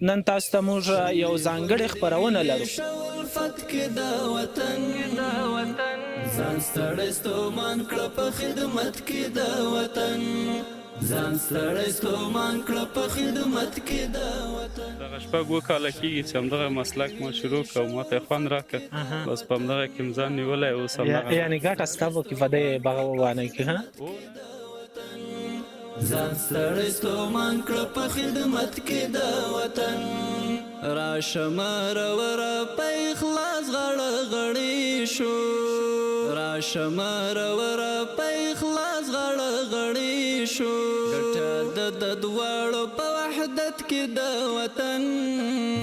نن تاسو ته موږ یو ځانګړې خپرونه لرو. ځان ستړی ستومان کړه په خدمت کې د وطن ځان ستړی ستومان کړه په خدمت کې د وطن. دغه شپږ اووه کاله کېږي چې همدغه مسلک ما شروع کړ او ماته یې خوند راکړ. بس په همدغه کې مې ځان نیولی اوس همدغه یعنې ګټه ستا په کې په دې بغوانۍ کې ځان ستړی ستومان کړه په خدمت کې د وطن راشه مروره په اخلاص غاړه غړی شو راشه مروره په اخلاص غاړه غړی شو ګټه د دواړو په وحدت کې د وطن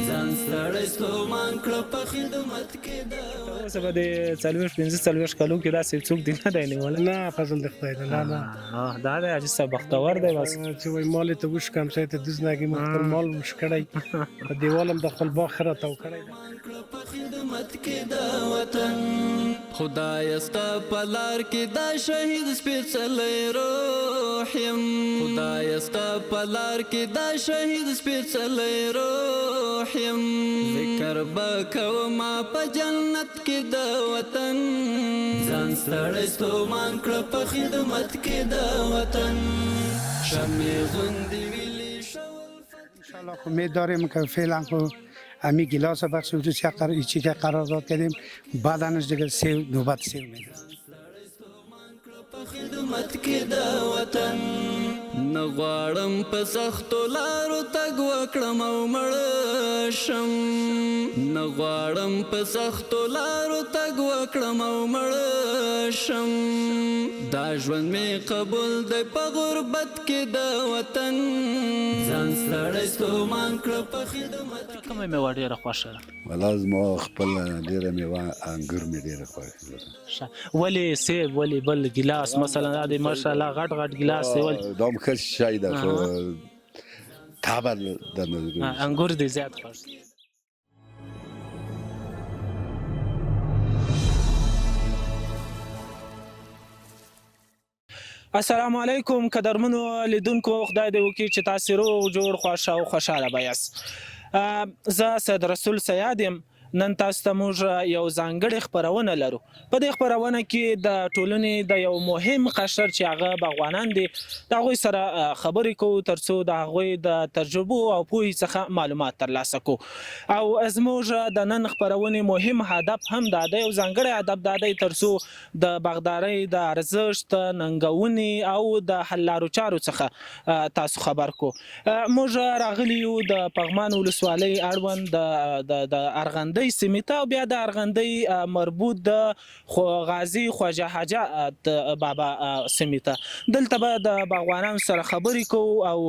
ځان ستړی ستومان کړه په خدمت کې د اوسه به د 40-45 کالو کې داسې څوک دی نه دی نیولی؟ نه فضل د خدای نه نه نه دا دی حاجي صاحب بختور دی بس چې وایي مال یې ته وشکم څه ته دوز نګي مو خپل مال مش کړی په دیوال هم د خپل باغ خره تاو کړی په خدمت کې د وطن خدای ستا په لار کې دا شهید سپېڅلی روح یم خدای ستا په لار کې دا شهید سپېڅلی روح یم ذکر به کومه په جنت کې د وطن ځان ستړی ستومان کړه په خدمت کې د وطن شمع غوندې ویلې شول انشاءالله امید داریم که فعلا همی گلاس بخش و چی که قرارداد کردیم بعدنش دیگه نوبت سیو میده په خدمت کې د وطن نه غواړم په سختو لارو تګ وکړم او مړ شم نه غواړم په سختو لارو تګ وکړم او مړ شم دا ژوند مې قبول دی په غربت کې د وطن ځان ستړی ستومان کړه په خدمت کې کومه میوه ډېره خوښه ده؟ والله زما خپل ډېره میوه انګور مې ډېره خوښه ده. ولې سیب ولې بل ګیلاس مثلا دا د ماشاءالله غټ غټ ګیلاس دی ولې دا هم ښه شی ده خو طبعا د انګور دې زیات خوښ دي. السلام علیکم قدرمنو لیدونکو خدای دې وکړي چې تاسې روغ جوړ خوښ او خوشحاله به یاست. زه سید رسول سیاد یم. نن تاسو ته موږ یو ځانګړې خپرونه لرو. په دې خپرونه کې د ټولنې د یو مهم قشر چې هغه باغوانان دي د هغوی سره خبرې کوو تر څو د هغوی د تجربو او پوهې څخه معلومات ترلاسه کوو. او زموږ د نن خپرونې مهم هدف هم دا دی یو ځانګړی هدف دا دی تر څو د باغدارۍ د ارزښت ننګونې او د حل لارو چارو څخه تاسو خبر کو. موږ راغلي یو د پغمان ولسوالۍ اړوند د ارغندې سیمې ته او بیا د ارغندۍ مربوط د غازي خواجه حاجت بابا سیمې ته. دلته به د باغوانانو سره خبرې کوو او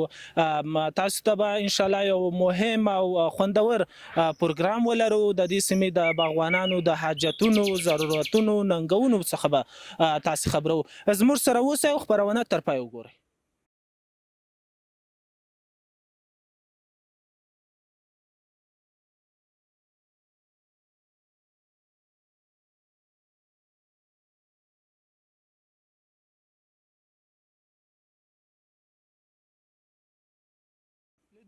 تاسو ته به انشاءالله یو مهم او خوندور پروګرام ولرو د دې سیمې د باغوانانو د حاجتونو ضرورتونو ننګونو څخه به تاسو خبرو. زموږ سره اوسئ او خپرونه تر پای وګورئ.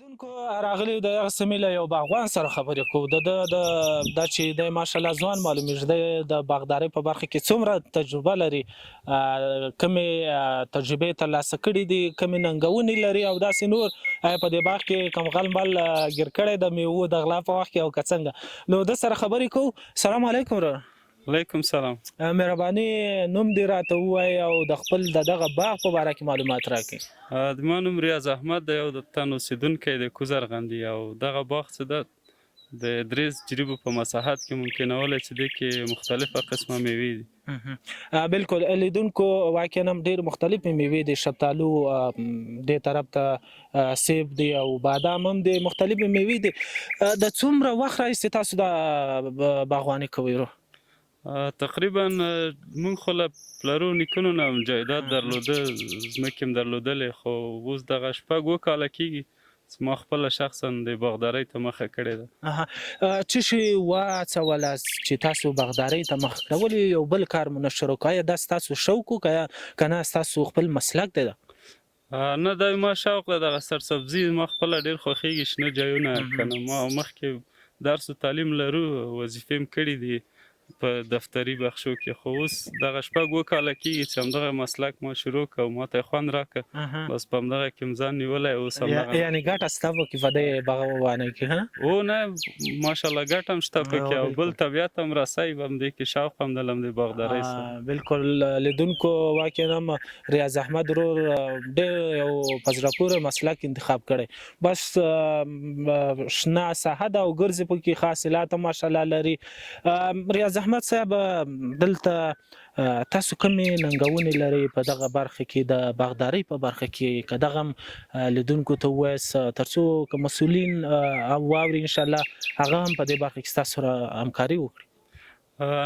لیدونکو راغلی د هغه سیمې له یو باغوان سره خبرې کوو. دا چې دی ماشاءالله ځوان معلومیږي دی د باغدارۍ په برخه کې څومره تجربه لري کومې تجربې ترلاسه کړي دي کومې ننګونې لري او داسې نور په دې باغ کې کوم غل مل ګیر کړی د میوو د غلا په وخت کې او که څنګه نو د سره خبرې کوو. سلام علیکم ورور. علیکم سلام. مهرباني نوم دې راته ووایي او د خپل دغه باغ په باره کې معلومات راکړي. زما نوم ریاض احمد دی او د تن اوسېدونکی د کوز ارغندي او دغه باغ چې ده د 3 جریبو په مساحت کې ممکنولی چې دې کې مختلفه قسمه میوې دي. بالکل لیدونکو واقعا هم ډېر مختلفې میوې دي. شفتالو دې طرف ته سیب دی او بادام هم دي مختلفې میوې دي. د څومره وخت راهیسې تاسو دا باغواني کوئ ورو؟ تقریبا مونږ خو له پلرو نیکونو نه جایداد درلوده ځمکې هم درلودلې خو اوس دغه 6 کاله کېږي چې ما خپله شخصا د باغدارۍ ته مخه کړې ده. څه شي واچوله چې تاسو باغدارۍ ته مخه کړه؟ ولې یو بل کار مو نه شروع کړه؟ آیا دا ستاسو شوق و که نه ستاسو خپل مسلک دی؟ نه دا ما شوق ده دغه سرسبزي ما خپله ډېر خوښېږي شنه ځایونه که نه ما مخکې درس و تعلیم لرو وظیفې م کړي دي په دفتري بخشو کې خو اوس دغه 6 کاله کېږي چې همدغه مسلک ما شروع کړ او ما ته یې خوند راکړه بس په همدغه کې م ځان نیولی اوس همدغه یعنی ګټه ستا پکې په دې باغوانۍ کې ها او نه ماشاءالله ګټه هم شته پکې او بل طبیعت هم رسۍ هم دی کې شوق هم د همدې باغدارۍ سره بالکل لیدونکو واقعا هم ریاض احمد ورور ډېر یو په زړه پورې مسلک انتخاب کړی بس شنه ساحه ده او ګرځي پکې حاصلات هم ماشاءالله لري ریاض احمد صاحب دلته تاسو کومې ننګونې لرئ په دغه برخه کې د باغدارۍ په برخه کې که دغه هم لیدونکو ته ووایاست تر څو که مسؤلین واوري انشاءالله هغه هم په دې برخه کې ستاسو سره همکاري وکړي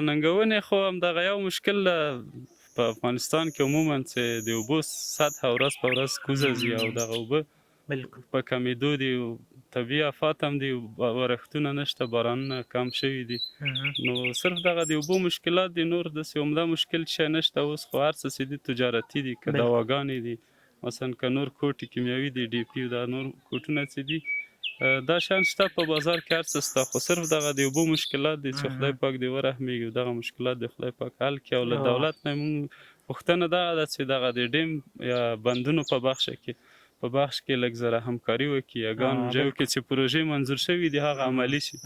ننګونې خو همدغه یو مشکل په افغانستان کې عموما چې د اوبو سطحه ورځ په ورځ کوزه ځي او دغه اوبه بالکل په کمیدو دي طبیعي آفات هم دي ورښتونه نشته بارانونه کم شوي دي نو صرف دغه د اوبو مشکلات دي نور داسې عمده مشکل شی نشته اوس خو هر څه چې دي تجارتي دي که دواګانې دي مثلا که نور کوټې کیمیاوي دي ډي پي دا نور کوټونه چې دي دا شیان شته په بازار کې هر څه شته خو صرف دغه د اوبو مشکلات دي چې خدای پاک دې ورحمېږي او دغه مشکلات د خدای پاک حل کړي او له دولت نه مونږ پوښتنه دغه ده چې دغه د ډیم یا بندونو په بخش کې لږ ذره همکاري وکړي یګانو ځایو کې چې پروژې منظور شوي دي هغه عملي شي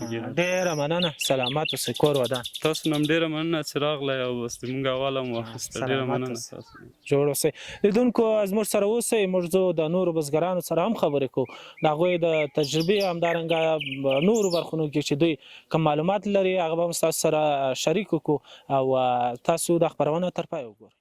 ډېره مننه سلامت اوسئ کور ودان تاسو نه هم ډېره مننه چې راغلی او بس د مونږ اواله مو واخیسته ډېره مننه تاسو جوړ اوسئ لیدونکو زموږ سره اوسئ موږ زه د نورو بزګرانو سره هم خبرې کوو د هغوی د تجربې همدارنګه نورو برخونو کې چې دوی کوم معلومات لري هغه به هم ستاسو سره شریک وکړو او تاسو د خپرونه تر پای وګورئ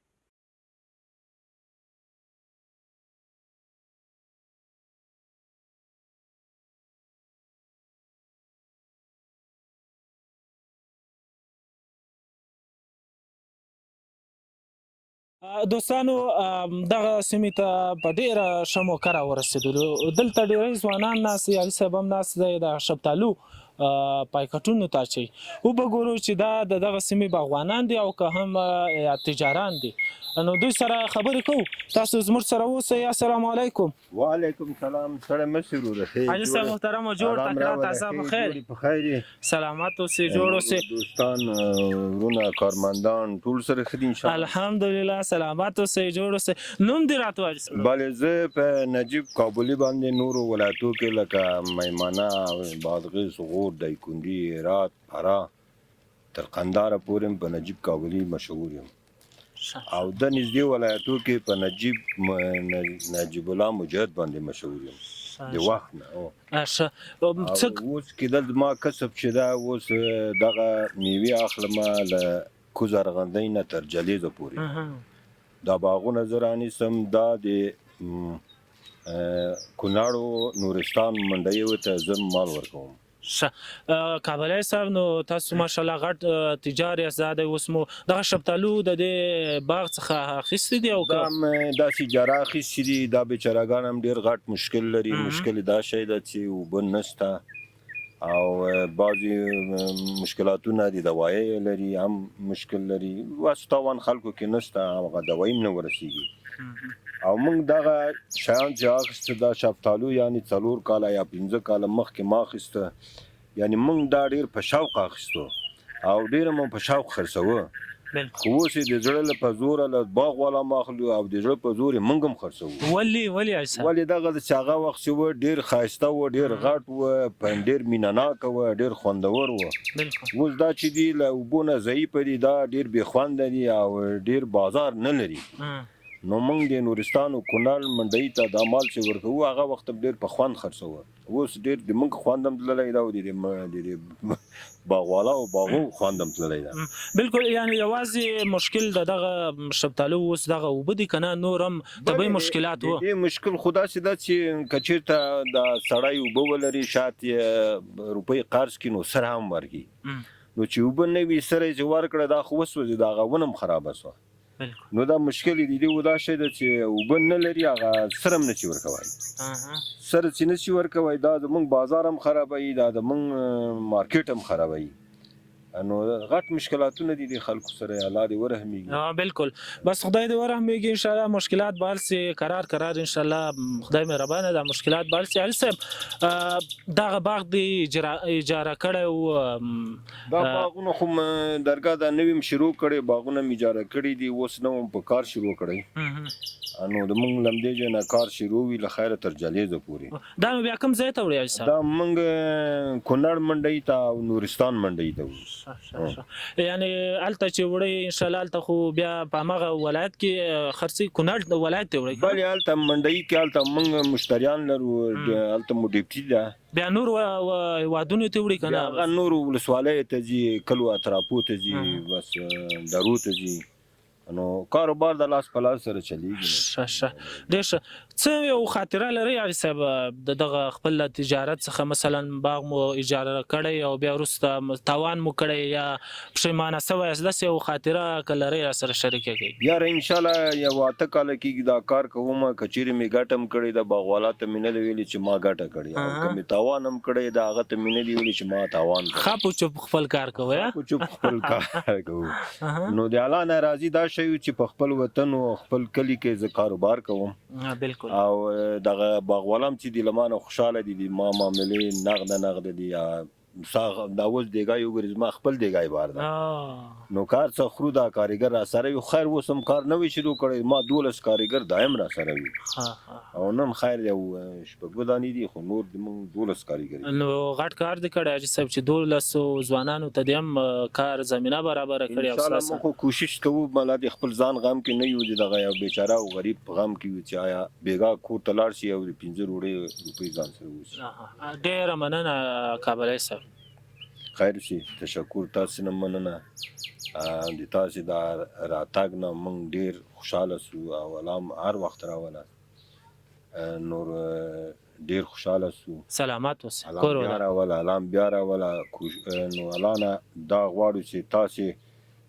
دوستانو دغه سیمې ته په ډېره ښه موقع راورسېدلو دلته ډېری ځوانان ناست دي علي صاحب هم ناست دی د شفتالو پایکټونو ته اچوي وبګورو چې دا د دغه سیمې باغوانان دي او که هم تجاران دي نو دوی سره خبرې کوو تاسو زموږ سره اوسئ السلام علیکم وعلیکم سلام سره مشر ورسې حاجي صاحب محترم جوړ تکړه تازه بخیر بخیر سلامت اوسئ جوړ اوسئ دوستان ورونه کارمندان ټول سره ښه دي انشاءالله الحمدلله سلامت اوسئ جوړ اوسئ نوم دې راته ووایه بلې زه په نجیب کابلي باندې نورو ولایتو کې لکه میمنه بادغیس غور دایکنډي هرات فراه تر قندهاره پورې په نجیب کابلي مشهور یم او د نږدې ولایتو کې په نجیب الله مجاهد باندې مشهور یم د وخت نه اوس کې دلته ما کسب چې دا اوس دغه میوې اخلمه له کوز ارغندۍ نه تر جلیزه پورې دا باغونه زه رانیسم دا د کونړو نورستان منډیو ته زه مال ورکوم کابلی صاحب نو تاسو ماشاءالله غټ تجار یاست دا اوس مو دغه شفتالو د دې باغ څخه اخیستي دي او دا داسې جاره اخیستي دي دا بیچارهګان هم ډېر غټ مشکل لري مشکل دا شی ده چې اوبه نشته او بعضې مشکلاتونه د دوایۍ لري هم مشکل لري واسطاوان خلکو کې نشته هغه دوایي هم نه ورسیږي او موږ دغه شیان چې اخیسته دا شفتالو یعنی 4 کاله یا 15 کاله مخکې ما اخیسته یعنی موږ دا ډېر په شوق اخیستو او ډېر مو په شوق خرڅوه خو اوس یې د زړه له په زوره له باغ والا ما اخلو او د زړه په زور یې موږ هم خرڅوو ولې دغه چې هغه وخت چې و ډېر ښایسته و ډېر غټ و ډېر مینهناکه و ډېر خوندور و اوس دا چې دي له اوبو نه ضعیفه دي دا ډېر بې خونده دي او ډېر بازار نه لري نو موږ د نورستان او کونړ منډۍ ته دا مال چې ورکوو هغه وخت ډېر په خوند خرڅوه اوس ډېر د موږ خوند هم تللی ده او د باغوالا او باغو خوند هم تللی ده بالکل یعنی یوازې مشکل د دغه شفتالو اوس دغه اوبه دي که نه نور هم طبیعي مشکلات و دې مشکل خو داسې ده چې که چېرته د سړی اوبه ولري شاید یې روپۍ قرض کړي نو سره هم ورکړي نو چې اوبه نه وي سره یې چې ورکړه دا خو وسوځي د هغه ونه هم خرابه شوه نو دا مشکل دی و دا شی ده چې اوبه نه لري هغه سره هم نه شي ورکوی سره چې نه شي ورکوی دا زموږ بازار هم خرابوي دا زموږ مارکیټ هم خرابوي نو غټ مشکلاتونه دي د خلکو سره الله دې ورحمېږي. بالکل بس خدای دې ورحمېږي ان شاء الله مشکلات به حل سي قرار ان شاء الله خدای مهربانه ده مشکلات به حل سي. علي صاحب دغه باغ دې اجاره کړی و دا باغونه خو درګاه دا نوی شروع کړي باغونه اجاره کړي دي اوس نو په کار شروع کړی نو د مونږ لمدې جنا کار شروع وی له خیره تر جلیزه پورې. دا نو بیا کوم ځای ته وړي علي صاحب؟ دا مونږ کونړ منډي ته او نورستان منډي ته یعنی الته چې وړي ان شاء الله الته خو بیا په هغه ولایت کې خرڅي کونړ ولایت ته وړي بل الته منډي کې الته مونږ مشتریان لرو الته مو ډیپټي ده بیا نور وادونه ته وړي کنه هغه نور ولسوالۍ ته ځي کلو اطرافو ته ځي بس درو ته ځي نو کاروبار د لاس په لاس سره چلیږي. ښه ډېر ښه. څه یو خاطره لري علي صاحب د دغه خپل تجارت څخه مثلا باغ مو اجاره کړی او بیا وروسته تاوان مو کړی یا پښیمانه سوی یاست داسې یو خاطره که لرئ راسره شریکه کړئ؟ یاره انشاءالله یو 8 کاله کېږي دا کار کوم که چیرې مې ګټه هم کړې ده باغوالا ته مې نه دی ویلي چې ما ګټه کړې او که مې تاوان هم کړی ده هغه ته مې نه دی ویلي چې ما تاوان کړی. ښه په چوپ خپل کار کوئ په چوپ خپل کار کوو نو د الله نه راضي دا شی چې په خپل وطن او خپل کلی کې زه کاروبار کوم. بالکل. او دغه باغوالم چې د لمانه خوشاله دي ما معاملې نغد دي ساغ دا اوس دیګای وګورئ ما خپل دیګای بار ده نو کار څه خرو دا کاریګر را سره یو خیر وسم کار نوې شروع کړی ما 12 کاریګر دایم را سره وي او نن خیر یو شپږ ودانی دي خو نور د مون 12 کاریګر نو غټ کار دې کړی چې صاحب چې 12 ځوانانو ته دیم کار زمينه برابر کړی او تاسو مخ کوشش کوو مله د خپل ځان غم کې نه یو دغه یو بیچاره او غریب غم کې چې آیا بیګا کو تلار شي او 15 روپۍ ځان سره وسی. ډېر مننه کابلای صاحب. خیر شي تشکر تاسو نه مننه د تاسو دا راتګ نه مونږ ډیر خوشاله سو او علام هر وخت راولا نور ډیر خوشاله سو سلامات اوسه کور ولا علام بیا راولا نو الانا دا غواړو چې تاسو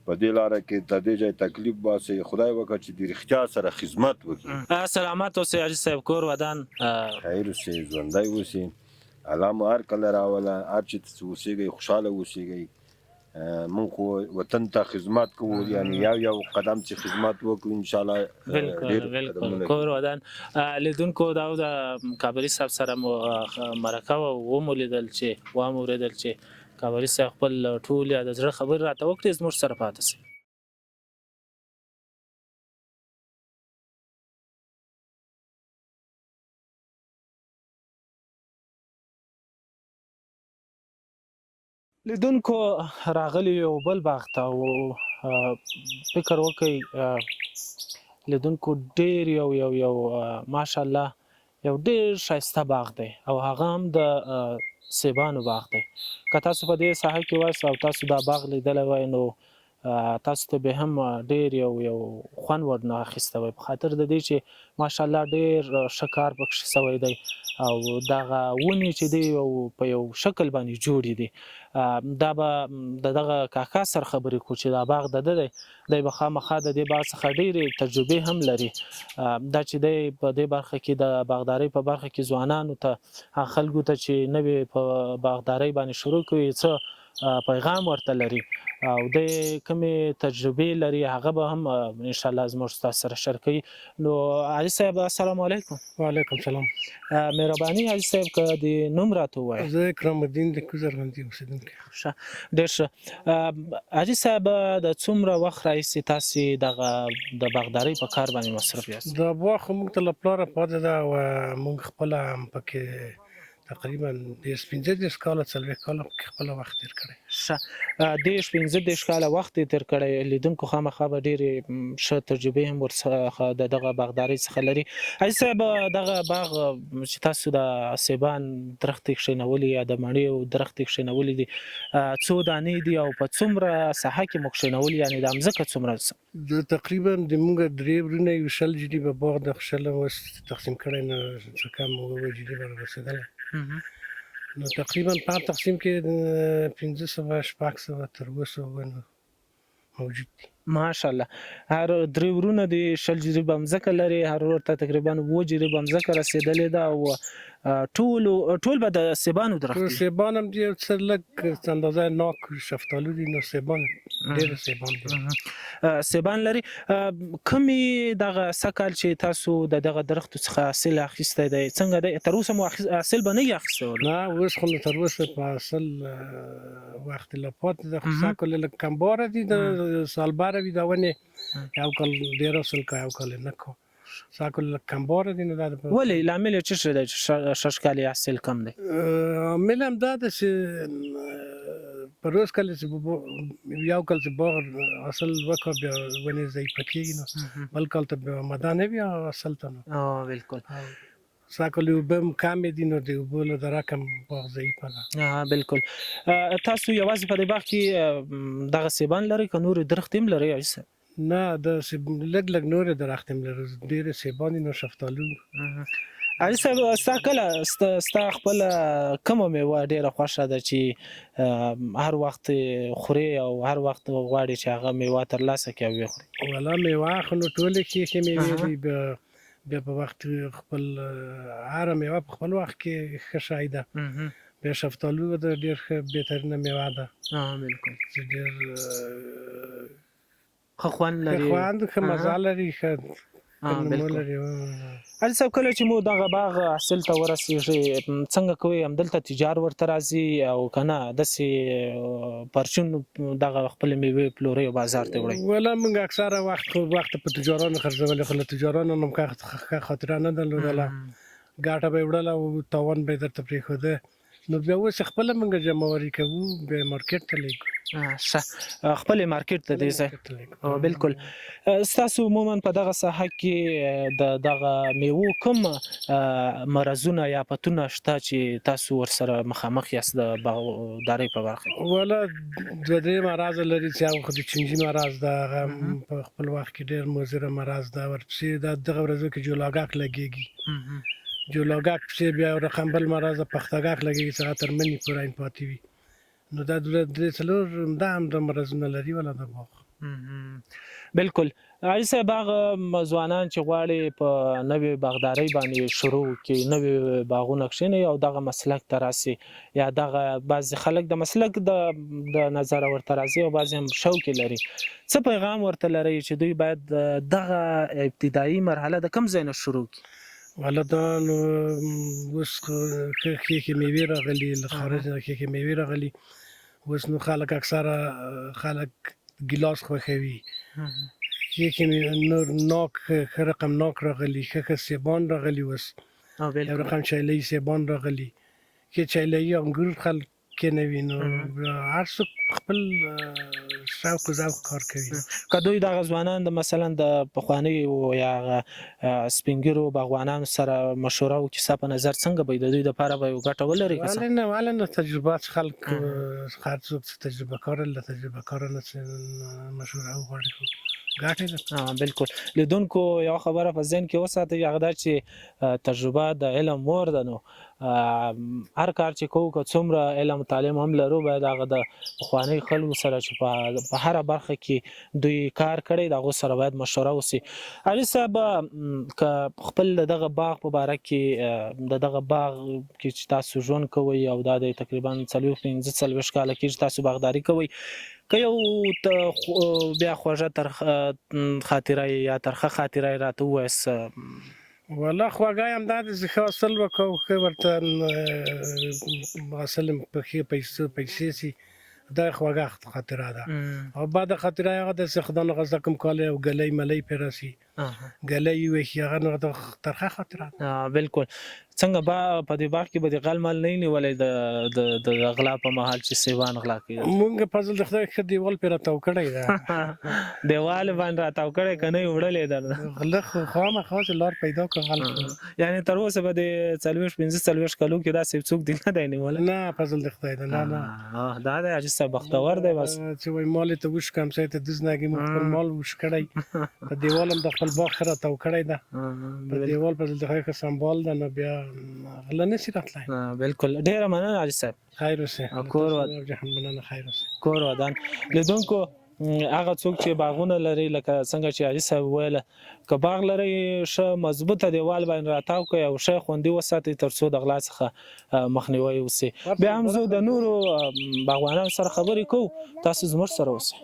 په دې لار کې د دې ځای تکلیف باسي خدای وکړي چې د اختیار سره خدمت وکړي. سلامات اوسه علي صاحب کور ودان خیر شي ژوندۍ اوسئ علامه هر کله راوله هر چې اوسېږئ خوشحاله اوسېږئ مونږ خو وطن ته خدمت کوو یعنی یو قدم چې خدمت وکړو انشاءالله بالکل کور ودان. لیدونکو دا د کابلي صاحب سره مو مرکه ومو لیدل چې وامو اورېدل چې کابلي صاحب خپل ټول د زړه خبرې راته وکړې زموږ سره پاتې سئ. لیدونکو راغلی یو بل باغ ته او فکر وکړئ لیدونکو ډېر یو ماشاءالله یو ډېر ښایسته باغ دی او هغه هم د سیبانو باغ دی. که تاسو په دې ساحه کې وایست او تاسو دا باغ لیدلی وای نو تاسو ته به هم ډېر یو خوند ورنه اخیسته وای په خاطر د دې چې ماشاءالله ډېر ښه کار پکښې سوی دی او دغه ونې چې دی په یو شکل باندې جوړې دي دا به دغه کاکا سره خبرې کړو چې دا باغ د ده دی به خامخا د دې باغ څخه ډېرې تجربې هم لري. دا چې دی په دې برخه کې د باغدارۍ په برخه کې ځوانانو ته خلکو ته چې نوې په باغدارۍ باندې شروع کوي څه پیغام ورته لري او د کومې تجربې لري هغه به هم انشاءالله زموږ ستاسو سره شریکوي. نو علي صاحب السلام علیکم. وعلیکم سلام. مهرباني علي صاحب که د نوم راته ووایه. زه اکرام الدین د کوزرغندي اوسېدونکی. ښه ډېر ښه. علي صاحب د څومره وخت راهیسې تاسې دغه د باغدارۍ په کار باندې مصروف یاست؟ دا باغ خو موږ ته له پلاره پاتې ده او موږ خپله هم پکې تقریبا 15 کاله 40 کاله پکې خپله وخت تېر کړی. ښه 15 کاله وخت یې تېر کړی. لیدونکو خامخا به ډېرې ښه تجربې هم ورڅخه د دغه باغدارۍ څخه لري. علي صاحب دغه باغ چې تاسو د سیبان درختې کښېنولي یا د مڼې درختې کښېنولي دي څو دانې دي او په څومره ساحه کې مو کښېنولي یعنې دا مځکه څومره د تقریبا د موږ 3 ورونه یو 20 جدي به باغ د شل اوس تقسیم کړی نو څه کم 9 جدي به رسېدلی نو تقریبا په تقسیم کې 1500 شپږ سوه تر 200 ونو موجود دي. ماشاءالله. هر درې ورونه دي 20 جریبه مځکه لري، هر ورته تقریبا 7 جریبه مځکه رسیدلې ده او ټول به د سیبانو درخت ټول دي. سیبان هم دي، څه لږ اندازه ناک شفتالو دي، نو سیبان ډېر سیبان دي. سیبان لري. کومې دغه سکال چې تاسو د دغه درختو څخه حاصل اخیستی دی څنګه دی؟ تر اوسه مو حاصل به نه یې اخیستی؟ نه اوس خو نو تر اوسه په اصل وخت لا پاتې ده، خو ساکل لږ کمباره دي، د سالباره وي دا ونې یو کال ډېر اصل کا یو کال نه کو ساکل لږ کمباره دي. نو دا ولې لامل یې څه شی دی چې شش کال یې حاصل کم دی؟ عامل هم دا ده چې په روز کال چې یو کال چې باغ اصل وکړه بیا ونې ضعیفه کېږي، نو بل کال ته بیا مدا نه وي اصل ته. نو بالکل ساکل اوبه هم کمې دي، نو د اوبو له د رقم باغ ضعیفه ده. بالکل. تاسو یوازې په دې باغ کې دغه سیبان لرئ که نورې درختې هم لرئ عزیز صاحب؟ نه د لږ نورې درخت هم لرو، ډېرې سیبان دي، نو شفتالو. عزیز صاحب ستا کله ستا خپله کومه میوه ډېره خوښه ده چې هر وخت خورې او هر وخت غواړې چې هغه میوه ترلاسه کړې او ویې خورې؟ والا میوه خو نو ټولې ښې میوې دي، بیا په وخت خپل هره میوه په خپل وخت کې ښه شی ده. بیا شفتالو د ډېر ښه بهترینه میوه ده. بالکل چې ډېر ښه خوند لري، ښه خوند، ښه مزه لري، ښه نمو لري. عزیز صاحب کله چې مو دغه باغ حاصل ته ورسېږي څنګه کوئ؟ همدلته تجار ورته راځي او که نه داسې پرچون دغه خپلې میوې پلورئ او بازار ته وړئ؟ والا موږ اکثره وخت په تجارانو خرڅولې، خو له تجارانو هم ښه خاطره نه درلودله، ګټه به یې وړله او تاوان به یې درته پرېښوده. نو بیا اوس خپله موږ جمعواري کوو، بیا مارکیټ ته لیږو. ښه خپلې مارکیټ ته دی ځای. بالکل. ستاسو عموما په دغه ساحه کې د دغه میوو کوم مرضونه یا آفتونه شته چې تاسو ورسره مخامخ یاست د باغدارۍ په برخه کې؟ والا دوه درې مرض لري چې هغه خو د چینجي مرض ده، هغه په خپل وخت کې ډېر مضره مرض ده. ورپسې دغه ورځو کې جولاګک لګېږي، جولاګک پسې بیا رقم بل مرض د پختګک لګېږي چې هغه تر مني پورې پاتې وي. نو دا درې څلور دا هم د مرضونه لري والا د باغ. بالکل. عزیز صاحب هغه ځوانان چې غواړي په نوې باغدارۍ باندې شروع کړي، نوې باغونه کښېنوي او دغه مسلک ته راسي، یا دغه بعضې خلک د مسلک د نظره ورته راځي او بعضې هم شوق یې لري، څه پیغام ورته لرئ چې دوی باید دغه ابتدایي مرحله د کوم ځای نه شروع کړي؟ والا دا نو اوس ښې میوې راغلي، له خارج نه ښې میوې راغلي. اوس نو خلک اکثره خلک ګیلاس خوښوي، ښې نور ناک، ښه رقم ناک راغلي، ښه سیبان راغلي، اوس یو رقم چایلي سیبان راغلي، ښې چایلي انګور خلک کېنوي. نو هر څوک خپل شوق و ذوق کار کوي. که دوی دغه ځوانان د مثلا د پخوانیو یا سپین ږیرو باغوانانو سره مشوره وکړي، ستا په نظر څنګه به د دوی دپاره به یو ګټه ولري که څه؟ ولې نه تجربات خلک هر څوک چې تجربه کار له تجربه کار نه مشوره وغواړي خو ګټې ده. بالکل. لیدونکو یوه خبره په ذهن کې وساتئ، هغه دا چې تجربه د علم مور ده. نو هر کار چې کوو که څومره علم تعلیم هم لرو باید هغه د پخوانیو خلکو سره چې په هره برخه کې دوی کار کړی د هغو سره باید مشوره وسي. عزیز صاحب که خپل د دغه باغ په باره کې د دغه باغ کې چې تاسو ژوند کوئ او دا د تقریبا 45 کاله کې چې تاسو باغداري کوئ، که یو بیا خوږه خاطره یا ترخه خاطره یې راته ووایاست؟ والا خواږه هم دا ده چې ښه حاصل وکړو، ښه ورته حاصل په ښې پیسې سي، دا خواږه خاطره ده. او بعد خاطره هغه ده چې خدای نغزه کوم کال یو ګلی ملی پرې راسي، ګلی ویښي، هغه نو ترخه خاطره ده. بالکل. څنګه په دې باغ کې به د غل مال نه نیولی د غلا په مهال چې سیوان غلا کوي؟ مونږ فضل د خدای ښه دیوال پرې راتاو کړی ده. دیوال باندې راتاو کړی که نه یې وړلی ده؟ غله خو خامخا چې لار پیدا کړه غل. یعنې تر اوسه به د 45 کالو کې داسې څوک دې نه دی نیولی؟ نه فضل د خدای ده. نه دا دی عزیز صاحب بختور دی. بس چې وایي مال ته وش کم ځای ته دزنګي مو خپل مال وش کړی، په دیوال هم د خپل باغ ښه راتاو کړی ده، په دیوال فضل د خدای ښه سمبال ده، نو بیا غله نشي راتلی. بالکل. ډېره مننه عزیز صاحب. خیر اوسې. کور ودان. لیدونکو هغه څوک چې باغونه لري لکه څنګه چې حاجي صاحب ویله که باغ لري ښه مضبوطه دیوال باندې راتاو کړئ او ښه خوندي وساتئ تر څو د غلا څخه مخنیوی وسي. بیا هم زه د نورو باغوانانو سره خبرې کوو، تاسو زموږ سره اوسئ.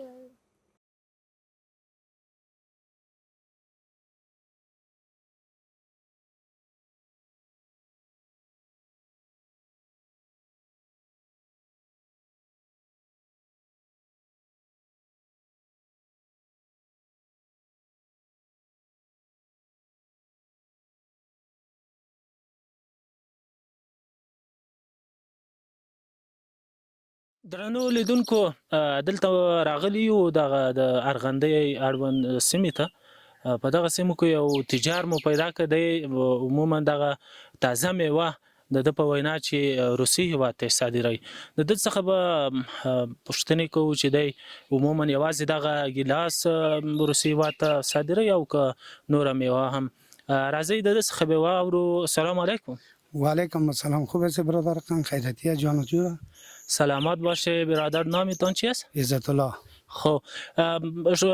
درنو لیدونکو، دلته راغلی یو د ارغندې اړوند سیمې ته. په دغه سیمو کې یو تجار مو پیدا کړ، دی عموما دغه تازه میوه د ده په وینا چې روسیې هېواد ته صادروي. د ده څخه به پوښتنې کوو چې دی عموما یوازې دغه ګیلاس روسیې هېواد ته صادروي او که نوره میوه هم. راځئ د ده څخه به واورو. السلام علیکم. و علیکم السلام. خوب است برادر خان؟ خیرتیه جان و جورا. سلامت باشه برادر. نامتان چی است؟ عزت الله. خب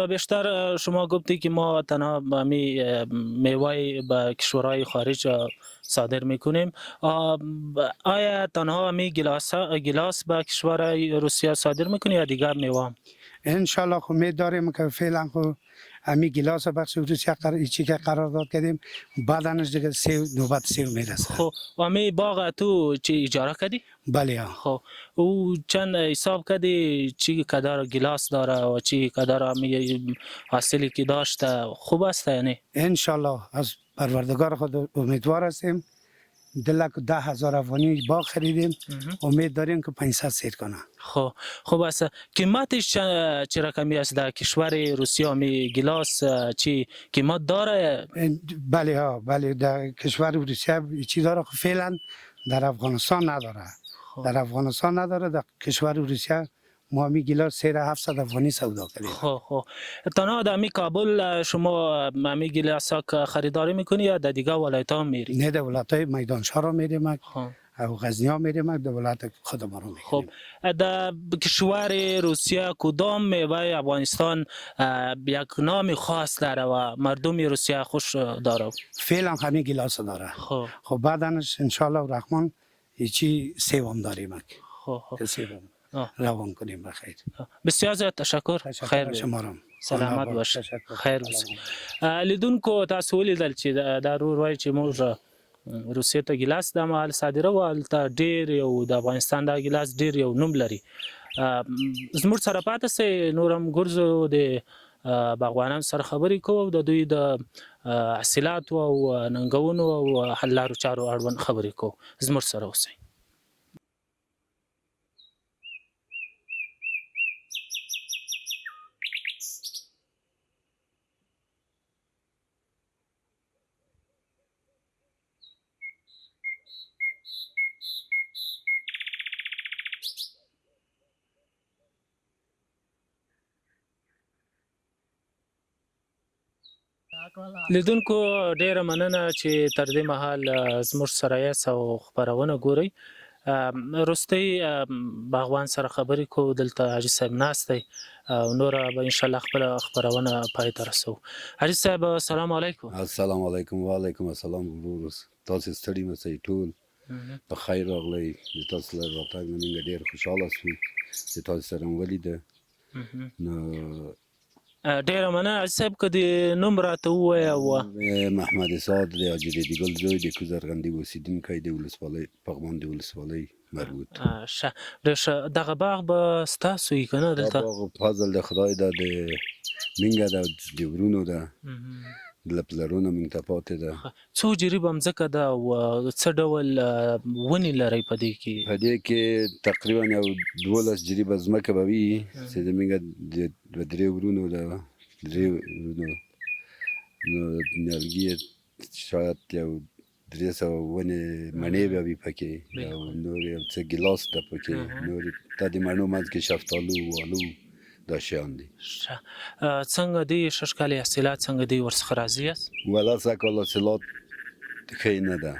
بیشتر شما گفتی که ما تنها می میوه به کشورهای خارج صادر میکنیم. آیا تنها می گیلاس به کشور روسیه صادر میکنی یا دیگر میوه هم؟ انشالله خب می داریم که فعلا خب امی گیلاس بخش روسیه چی که قرارداد کردیم، بعدنش دیگه نوبت سیو میرسه. خب و امی باغ تو چی اجاره کردی؟ بله. خب او چند حساب کردی چی قدر گیلاس داره و چی قدر امی حاصلی که داشته خوب است یا نه؟ انشالله از پروردگار خود امیدوار هستیم. دلک 10,000 افغانی باغ خریدیم، امید داریم که 500 سیر کنه. خب است. قیمتش چه رقمی است در کشور روسیه می گیلاس چی قیمت داره؟ بله ها، بله در کشور روسیه چی داره؟ فعلا در افغانستان نداره. در افغانستان نداره. در کشور روسیه ما می گیلاس سیر 700 افغانی سودا کردیم. تنها در می کابل شما می گیلاس ها خریداری میکنی یا در دیگه ولایت ها میری؟ نه، در ولایت های میدانشاه را میریم او غزنی ها میریم، در ولایت خود ما رو میکنیم. در کشور روسیه کدام میوه افغانستان یک نام خاص داره و مردم روسیه خوش داره؟ فعلا همین گیلاس داره. خب بعدنش انشالله الرحمن چی سیوم داریم. سیوم روان کنیم بخیر. بسیار زیاد تشکر. خیر شما. سلامت باشه. خیر باشه. لیدونکو تاسو ولیدل چې دا ورور وایي چې موږ روسیې ته ګیلاس د مال صادره و، هلته ډېر یو د افغانستان دا ګیلاس ډېر یو نوم لري. زموږ سره پاتې سئ، نور هم ګرځو د باغوانانو سره خبرې کوو، د دوی د حاصلاتو او ننګونو او حل لارو چارو اړوند خبرې کوو. زموږ سره اوسئ. لیدونکو ډیره مننه چې تر دې مهال زموږ سره یاست او خپرونه ګورئ. وروستۍ باغوان سره خبرې کوو، دلته حاجي صاحب ناست دی او نوره به انشاءالله خپله خپرونه پای ته رسوو. حاجي صاحب السلام علیکم. السلام علیکم. وعلیکم السلام. ورور تاسو ستړي مسئ ټول په خیر راغلی. د تاسو له راتګ نه موږ ډېر خوشحاله شوو چې تاسو سره مو ولیده. نو ډیره مننه. حاجي صاحب که د نوم راته ووایه. محمد اسعد د حاجي ریډي ګل زوی د کوز ارغندې اوسېدونکی د ولسوالۍ پغمان د ولسوالۍ مربوط. ښه ډېر ښه. دغه باغ به ستاسو وي که نه دلته؟ دا باغ فضل د خدای ده، د مینګه ده، د ورونو ده، له پلرونو موږ ته پاتې ده. څو جریبه مځکه ده او څه ډول ونې لرئ په دې کې؟ په دې کې تقریبا یو 12 جریبه ځمکه به وي چې د موږ د درې ورونو ده، درې ورونو نو نیالګي شاید یو 300 ونې مڼې به وي پکې، او نور یو څه ګیلاس ده پکې، نور دا د مڼو منځ کې شفتالو والو دا شیان دي. څنګه دی ششکالي حاصلات څنګه دی ورڅخه راضي یاست؟ والله سږکال حاصلات ښه نه ده،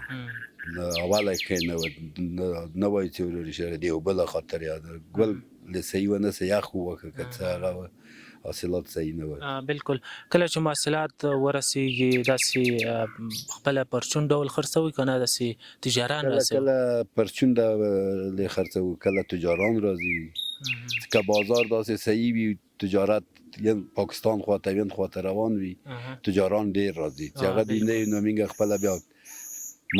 اوله ښه نه وه، نه وایي چې د اوبه له خاطر یا ګل د صحیح ونه څه یخ ووهه که څه هغه وه، حاصلات صحیح نه وو. بالکل کله چې محصولات ورسیږي داسې خپله پرچون ډول خرڅوي که نه داسې تجاران کله راسي کله پرچون د خرڅوو کله تجاران راځي که بازار داسې صحیح وي تجارت ین پاکستان خواته وین خواته روان وي تجاران ډیر راځي چې هغه دوی نه وي نو موږ خپله بیا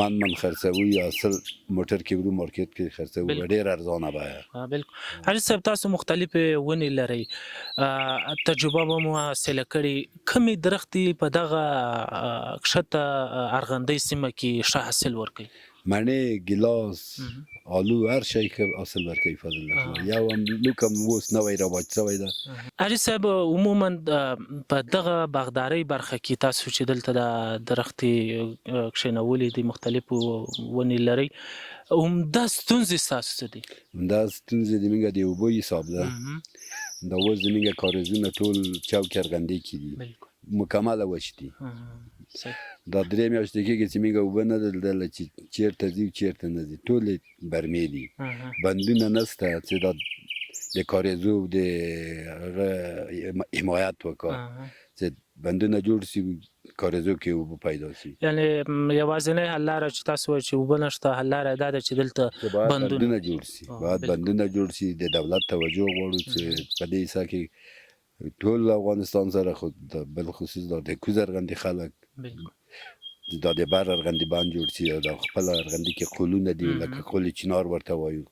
من خرڅوو یا اصل موټر کې ورو مارکیټ کې خرڅوو ډیر ارزانه بیه. بالکل حاجي صاحب تاسو مختلفې ونې لرئ تجربه به مو حاصله کړې کومې درختې په دغه کښته ارغندۍ سیمه کې ښه حاصل ورکوي؟ مڼې ګیلاس آلو هر شی ښه حاصل ورکوي فضل الله خدای. یو هم لوک هم اوس نوی رواج شوی ده. حاجي صاحب عموما په دغه باغدارۍ برخه کې تاسو چې دلته د درختې کښېنولې دي مختلفو ونې لرئ عمده ستونزې ستاسو څه دي؟ عمده ستونزې د موږ د اوبو حساب ده دا اوس زموږ کاریزونه ټول چوک ارغندې کې دي مکمله وچ دي. دا 3 میاشتې کېږي چې موږ اوبه نه دلدله چې چېرته ځي چېرته نه ځي ټولې برمې دي بندونه نشته چې دا د کاریزو د هغه حمایت وکړه چې بندونه جوړ شي کاریزو کې اوبه پیدا شي. یعنې یوازینۍ حل لاره چې تاسو وایئ چې اوبه نشته حل لاره دا ده چې دلته بندونه جوړ شي باید بندونه جوړ شي د دولت توجه غواړو چې په دې حصه کې ټول افغانستان سره خو بالخصوص د کوز ارغندې خلک دا د بر ارغندې بند جوړ شي او د خپل ارغندې کې قولونه دي لکه قول چنار ورته وایو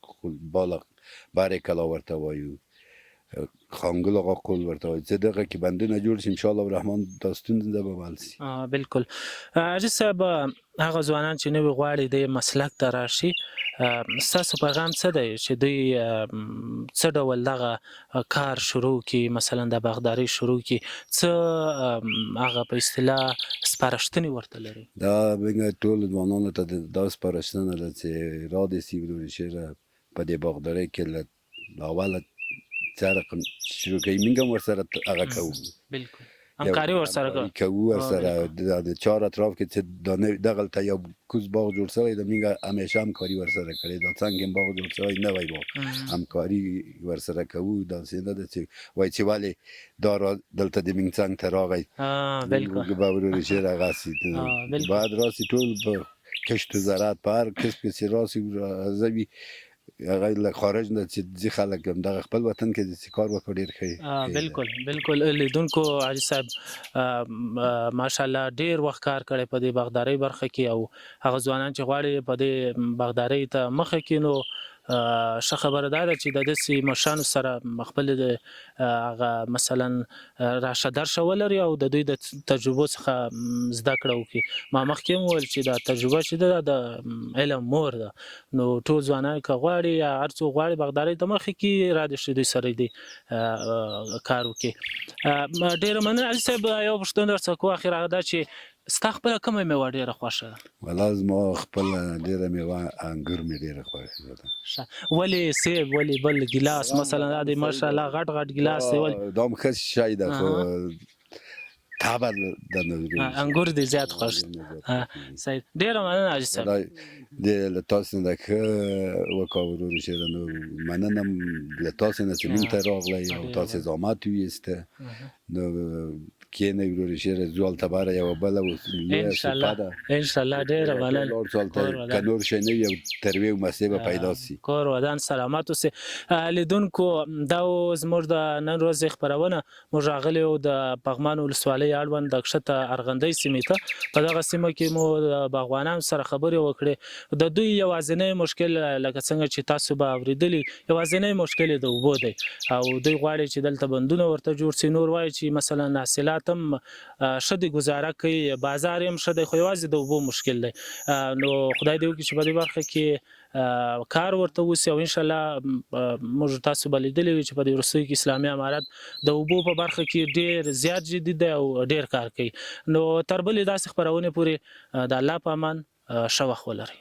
بالغ بر کلا ورته وایو خانګل هغه قول ورته وایي چې دغه کې بندونه جوړ شي انشاءالله الرحمن دا ستونزه به حل شي. بالکل حاجي صاحب هغه ځوانان چې نوي غواړي د مسلک ته راشي ستاسو پیغام څه دی چې دوی څه ډول دغه کار شروع کړي مثلا د باغدارۍ شروع کړي څه هغه په اصطلاح سپارښتنې ورته لري؟ دا موږ ټول ځوانانو ته دا سپارښتنه ده چې را دې سي ورور شي په دې باغدارۍ کې له اوله څه رقم شروع کوي موږ هم ورسره هغه کوو. بالکل همکاري ورسره کوو ورسره د چار اطراف کې چې دغلته یو کوز باغ جوړ شوی د موږ همیشه همکاري ورسره کړې دا څنګه باغ جوړ شوی نوی باغ همکاري ورسره کوو داسې نه ده چې وایي چې ولې دا دلته د موږ څنګ ته راغی بالکل به ورور شي راسي باید راسي ټول په کشت و زراعت په هر کسب کې چې راسي زوي هغه له خارج نه چې ځي خلک هم دغه خپل وطن کې چې کار وکړي ډېر ښه. بالکل لیدونکو حاجي صاحب ماشاءالله ډېر وخت کار کړی په دې باغدارۍ برخه کې او هغه ځوانان چې غواړي په دې باغدارۍ ته مخه کړي نو ښه خبره دا ده چې د داسې مشرانو سره خپل هغه مثلا راشه درشه ولري او د دوی د تجربو څخه زده کړه وکړي. ما مخکې هم وویل چې دا تجربه چې ده د علم مور ده نو ټول ځوانان که غواړي یا هر څوک غواړي باغدارۍ ته مخې کړي را دې شي دوی سره دې کار وکړي. ډېره مننه حاجي صاحب یو پوښتنه درڅخه کوو اخر هغه دا چې ستا خپله کومه میوه ډېره خوښه ده؟ والله زما خپله ډېره میوه انګور مې ډېره خوښه ده. ولې سیب ولې بل ګیلاس مثلا دا د ماشاءالله غټ دی ولې دا هم ښه شی ده خو طبعا د انګور دې زیات خوښ صحیح. ډېره مننه حاجي صاحب له تاسو نه ښه وکړه ورور شیره نو مننه له تاسو نه چې موږ ته راغلی او تاسو زحمت ویسته نو کینې ورور شیره زوال تباره یو بله انشاءالله ډېره مننه که نور شی نه وي یو ترویج مسیح به پیدا شي. کور ودان سلامت اوسئ. لیدونکو دا زموږ د نن ورځې خپرونه موږ راغلي یو د پغمان ولسوالۍ اړوند د کښته ارغندۍ سیمې ته په دغه سیمه کې مو د باغوانانو سره خبرې وکړې. د دوی یوازینی مشکل لکه څنګه چې تاسو به اورېدلي یوازینی مشکل د اوبو دی او دوی غواړي چې دلته بندونه ورته جوړ شي. نور وایي چې مثلا حاصلات هم ښه دی ګزاره کوي بازار هم ښه دی خو یوازې د اوبو مشکل دی. نو خدای دې وکړي چې په دې برخه کې کار ورته وشي او انشاءالله موږ تاسو به لیدلی وي چې په دې وروستیو کې اسلامي امارت د اوبو په برخه کې ډېر زیات جدي دی او ډېر کار کوي. نو تر بلې داسې خپرونې پورې د الله په امان ښه وخت ولرئ.